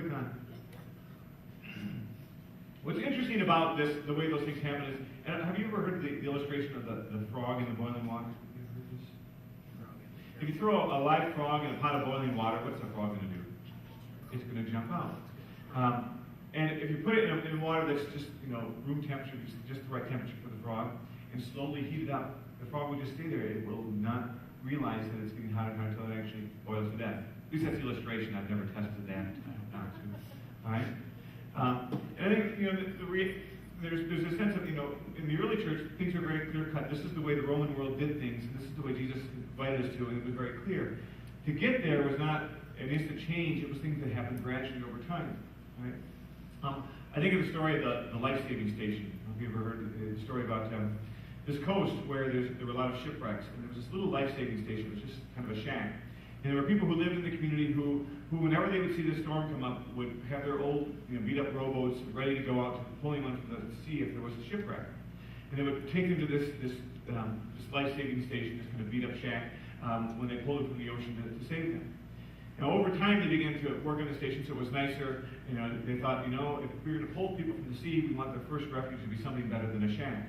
click on. What's interesting about this, the way those things happen is, and have you ever heard the illustration of the frog in the boiling water? If you throw a live frog in a pot of boiling water, what's the frog going to do? It's going to jump out. And if you put it in water that's just, room temperature, just the right temperature for the frog, and slowly heat it up, the frog will just stay there. It will not realize that it's getting hotter and hotter until it actually boils to death. At least that's the illustration. I've never tested that. All right? And I think, there's a sense of, in the early church, things are very clear-cut. This is the way the Roman world did things, and this is the way Jesus invited us to, and it was very clear. To get there was not an instant change. It was things that happened gradually over time. Right? I think of the story of the life-saving station. Have you ever heard the story about this coast where there were a lot of shipwrecks, and there was this little life-saving station. It was just kind of a shack. And there were people who lived in the community who whenever they would see the storm come up, would have their old, beat-up rowboats ready to go out to pulling one from the sea if there was a shipwreck. And they would take them to this life-saving station, this kind of beat-up shack, when they pulled it from the ocean to save them. Now, over time, they began to work on the station so it was nicer. They thought, if we were going to pull people from the sea, we want their first refuge to be something better than a shack.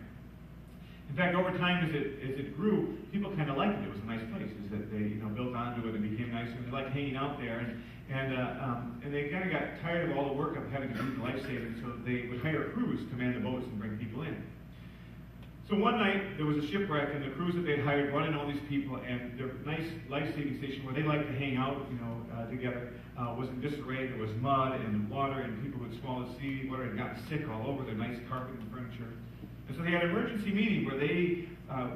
In fact, over time, as it grew, people kind of liked it. It was a nice place. Is that they built onto it and became nicer. And they liked hanging out there. And they kind of got tired of all the work of having to do the life-saving, so they would hire crews to man the boats and bring people in. So one night, there was a shipwreck, and the crews that they hired brought in all these people, and their nice life-saving station where they liked to hang out, together, was in disarray. There was mud and water, and people would swallow sea water and got sick all over their nice carpet and furniture. And so they had an emergency meeting where they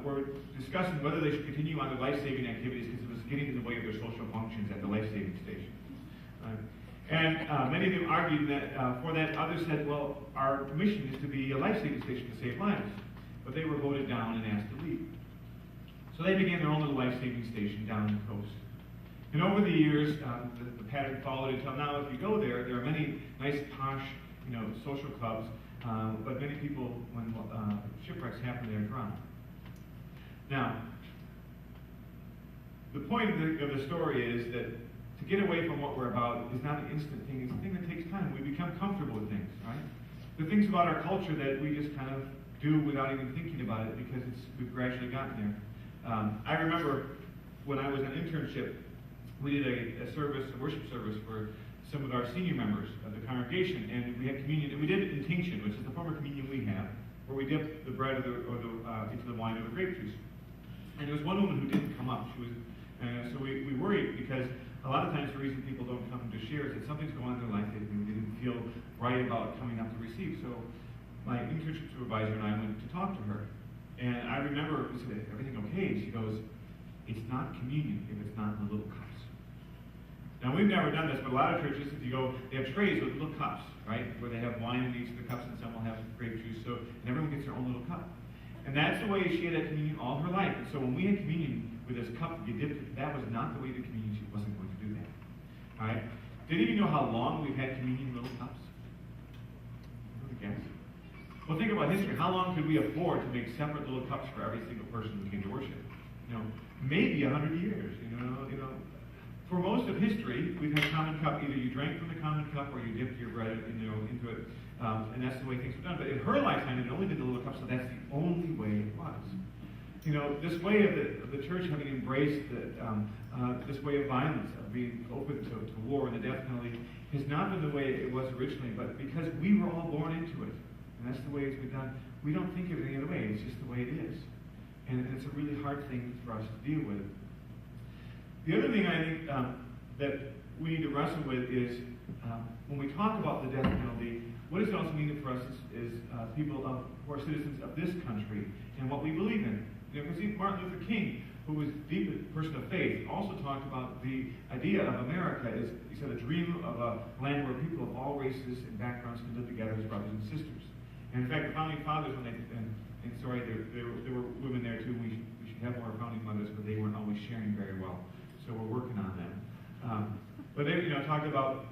were discussing whether they should continue on their life-saving activities because it was getting in the way of their social functions at the life-saving station. And many of them argued that for that. Others said, well, our mission is to be a life-saving station to save lives. But they were voted down and asked to leave. So they began their own little life-saving station down the coast. And over the years, the pattern followed until now. If you go there, there are many nice, posh, social clubs. But many people, when shipwrecks happen, they're drowned. Now, the point of the story is that to get away from what we're about is not an instant thing. It's a thing that takes time. We become comfortable with things, right? The things about our culture that we just kind of do without even thinking about it because we've gradually gotten there. I remember when I was on internship, we did a worship service for some of our senior members of the congregation, and we had communion, and we did intinction, which is the form of communion we have, where we dip the bread into the wine or the grape juice. And there was one woman who didn't come up. So we worried because a lot of times the reason people don't come to share is that something's going on in their life that they didn't feel right about coming up to receive. So my internship supervisor and I went to talk to her, and I remember, we said, everything okay? She goes, it's not communion if it's not in the little cups. Now, we've never done this, but a lot of churches, if you go, they have trays with little cups, right, where they have wine in each of the cups, and some will have grape juice, and everyone gets their own little cup. And that's the way she had that communion all her life. And so when we had communion with this cup that you dipped it, that was not the way the communion, she wasn't going to do that. All right? Did any of you know how long we've had communion in little cups? Guess. Well, think about history. How long could we afford to make separate little cups for every single person who came to worship? Maybe 100 years. For most of history, we've had common cup. Either you drank from the common cup or you dipped your bread into it. And that's the way things were done. But in her lifetime, it only did the little cup, so that's the only way it was. This way of the church having embraced this way of violence, of being open to war and the death penalty, has not been the way it was originally, but because we were all born into it. And that's the way it's been done. We don't think of it any other way. It's just the way it is. And it's a really hard thing for us to deal with. The other thing I think that we need to wrestle with is when we talk about the death penalty, what does it also mean for us as people who are citizens of this country and what we believe in? Because Martin Luther King, who was a deep person of faith, also talked about the idea of America as, he said, a dream of a land where people of all races and backgrounds can live together as brothers and sisters. And in fact, the founding fathers, when there were women there too. We should have more founding mothers, but they weren't always sharing very well. So we're working on that. But they talked about,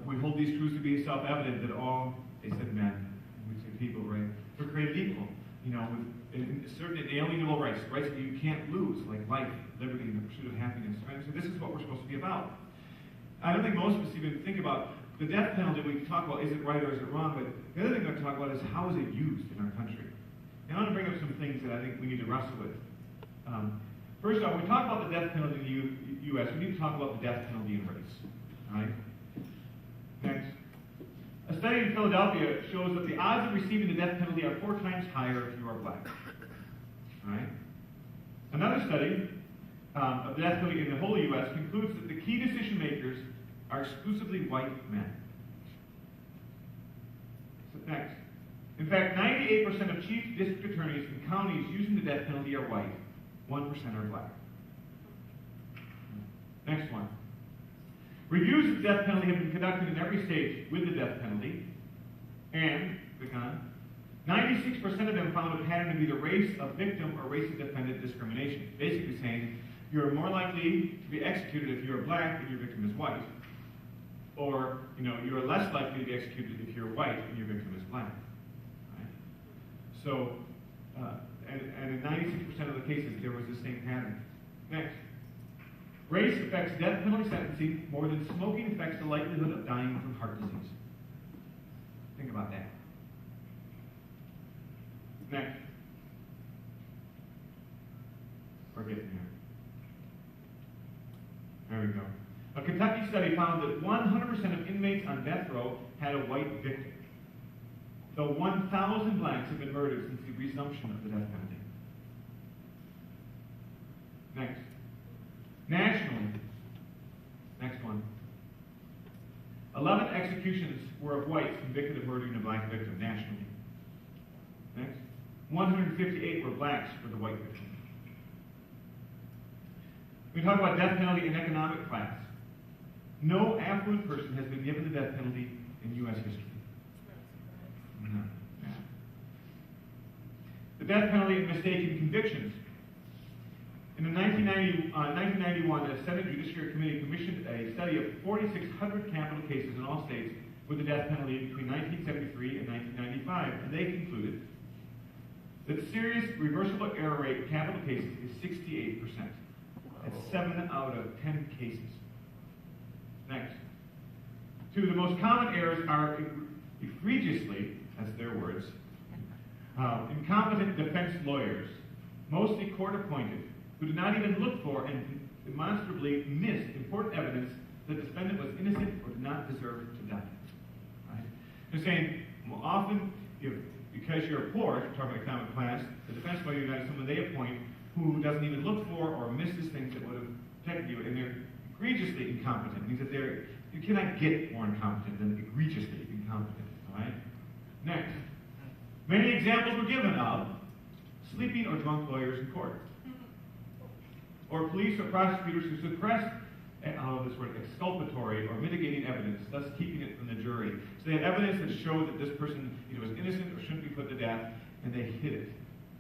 we hold these truths to be self-evident that all, they said men, we say people, right, we're created equal, with certain inalienable rights that you can't lose, like life, liberty, and the pursuit of happiness, right? So this is what we're supposed to be about. I don't think most of us even think about the death penalty. We talk about is it right or is it wrong, but the other thing we're going to talk about is how is it used in our country. And I want to bring up some things that I think we need to wrestle with. First off, when we talk about the death penalty in the U.S., we need to talk about the death penalty in race. All right? Next. A study in Philadelphia shows that the odds of receiving the death penalty are 4 times higher if you are black. All right? Another study of the death penalty in the whole U.S. concludes that the key decision makers are exclusively white men. So next. In fact, 98% of chief district attorneys in counties using the death penalty are white. 1% are black. Next one. Reviews of the death penalty have been conducted in every state with the death penalty, and, click on, 96% of them found a pattern of either race of victim or race of defendant discrimination. Basically saying, you're more likely to be executed if you're black and your victim is white. Or, you're less likely to be executed if you're white and your victim is black. Right? So, and in 96% of the cases, there was the same pattern. Next. Race affects death penalty sentencing more than smoking affects the likelihood of dying from heart disease. Think about that. Next. We're getting there. There we go. A Kentucky study found that 100% of inmates on death row had a white victim, though 1,000 blacks have been murdered since the resumption of the death penalty. Next. Nationally, next one. 11 executions were of whites convicted of murdering a black victim nationally. Next. 158 were blacks for the white victim. We talk about death penalty in economic class. No affluent person has been given the death penalty in U.S. history. No. Yeah. The death penalty in mistaken convictions. In 1991, the Senate Judiciary Committee commissioned a study of 4,600 capital cases in all states with the death penalty between 1973 and 1995, and they concluded that the serious reversible error rate in capital cases is 68%. That's 7 out of 10 cases. Next. 2, the most common errors are egregiously, that's their words, incompetent defense lawyers, mostly court-appointed, who did not even look for and demonstrably missed important evidence that the defendant was innocent or did not deserve to die. Right? They're saying, well, often, because you're poor, if you're talking about economic class, the defense lawyer is someone they appoint who doesn't even look for or misses things that would have protected you, and they're egregiously incompetent. It means that you cannot get more incompetent than egregiously incompetent. All right? Next. Many examples were given of sleeping or drunk lawyers in court, or police or prosecutors who suppressed exculpatory or mitigating evidence, thus keeping it from the jury. So they had evidence that showed that this person either was innocent or shouldn't be put to death, and they hid it.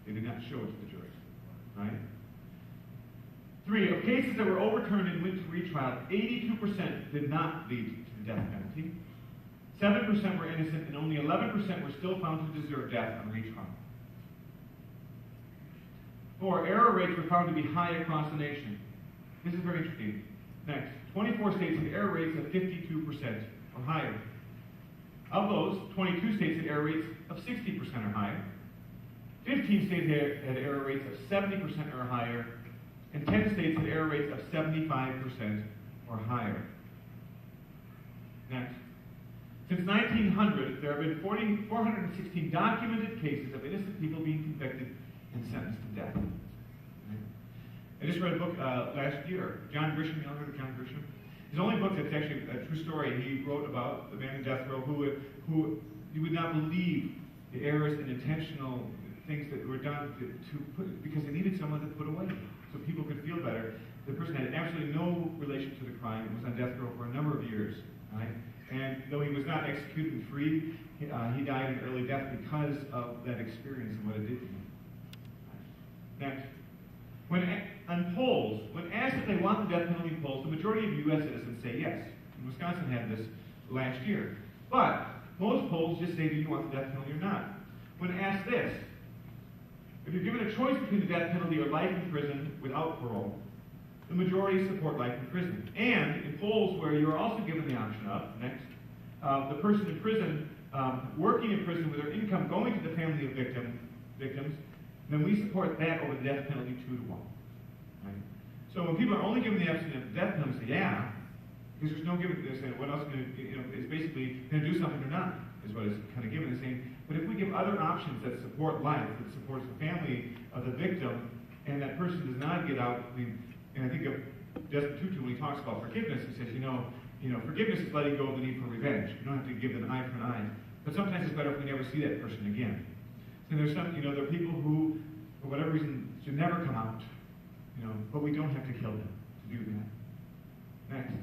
They did not show it to the jury. Right? 3, of cases that were overturned and went to retrial, 82% did not lead to the death penalty. 7% were innocent, and only 11% were still found to deserve death on retrial. 4, error rates were found to be high across the nation. This is very interesting. Next, 24 states had error rates of 52% or higher. Of those, 22 states had error rates of 60% or higher. 15 states had error rates of 70% or higher, and 10 states had error rates of 75% or higher. Next. Since 1900, there have been 416 documented cases of innocent people being convicted and sentenced to death. Right? I just read a book last year. John Grisham, you all heard of John Grisham? His only book that's actually a true story. He wrote about the man in death row who you would not believe the errors and intentional things that were done to put, because they needed someone to put away so people could feel better. The person had absolutely no relation to the crime and was on death row for a number of years. Right? And though he was not executed and free, he died an early death because of that experience and what it did to him. Next. When asked if they want the death penalty in polls, the majority of U.S. citizens say yes. And Wisconsin had this last year. But most polls just say, do you want the death penalty or not? When asked this, if you're given a choice between the death penalty or life in prison without parole, the majority support life in prison. And in polls where you are also given the option of, next, the person in prison, working in prison with their income going to the family of victims, then we support that over the death penalty 2-1. Right? So when people are only given the option of death penalty, say, yeah, because there's no given, they're saying, what else going to, it's basically going to do something or not, is what it's kind of given. They're saying, but if we give other options that support life, that supports the family of the victim, and that person does not get out, and I think of Desmond Tutu when he talks about forgiveness, he says, forgiveness is letting go of the need for revenge. You don't have to give an eye for an eye. But sometimes it's better if we never see that person again. So there's some, there are people who, for whatever reason, should never come out, but we don't have to kill them to do that. Next.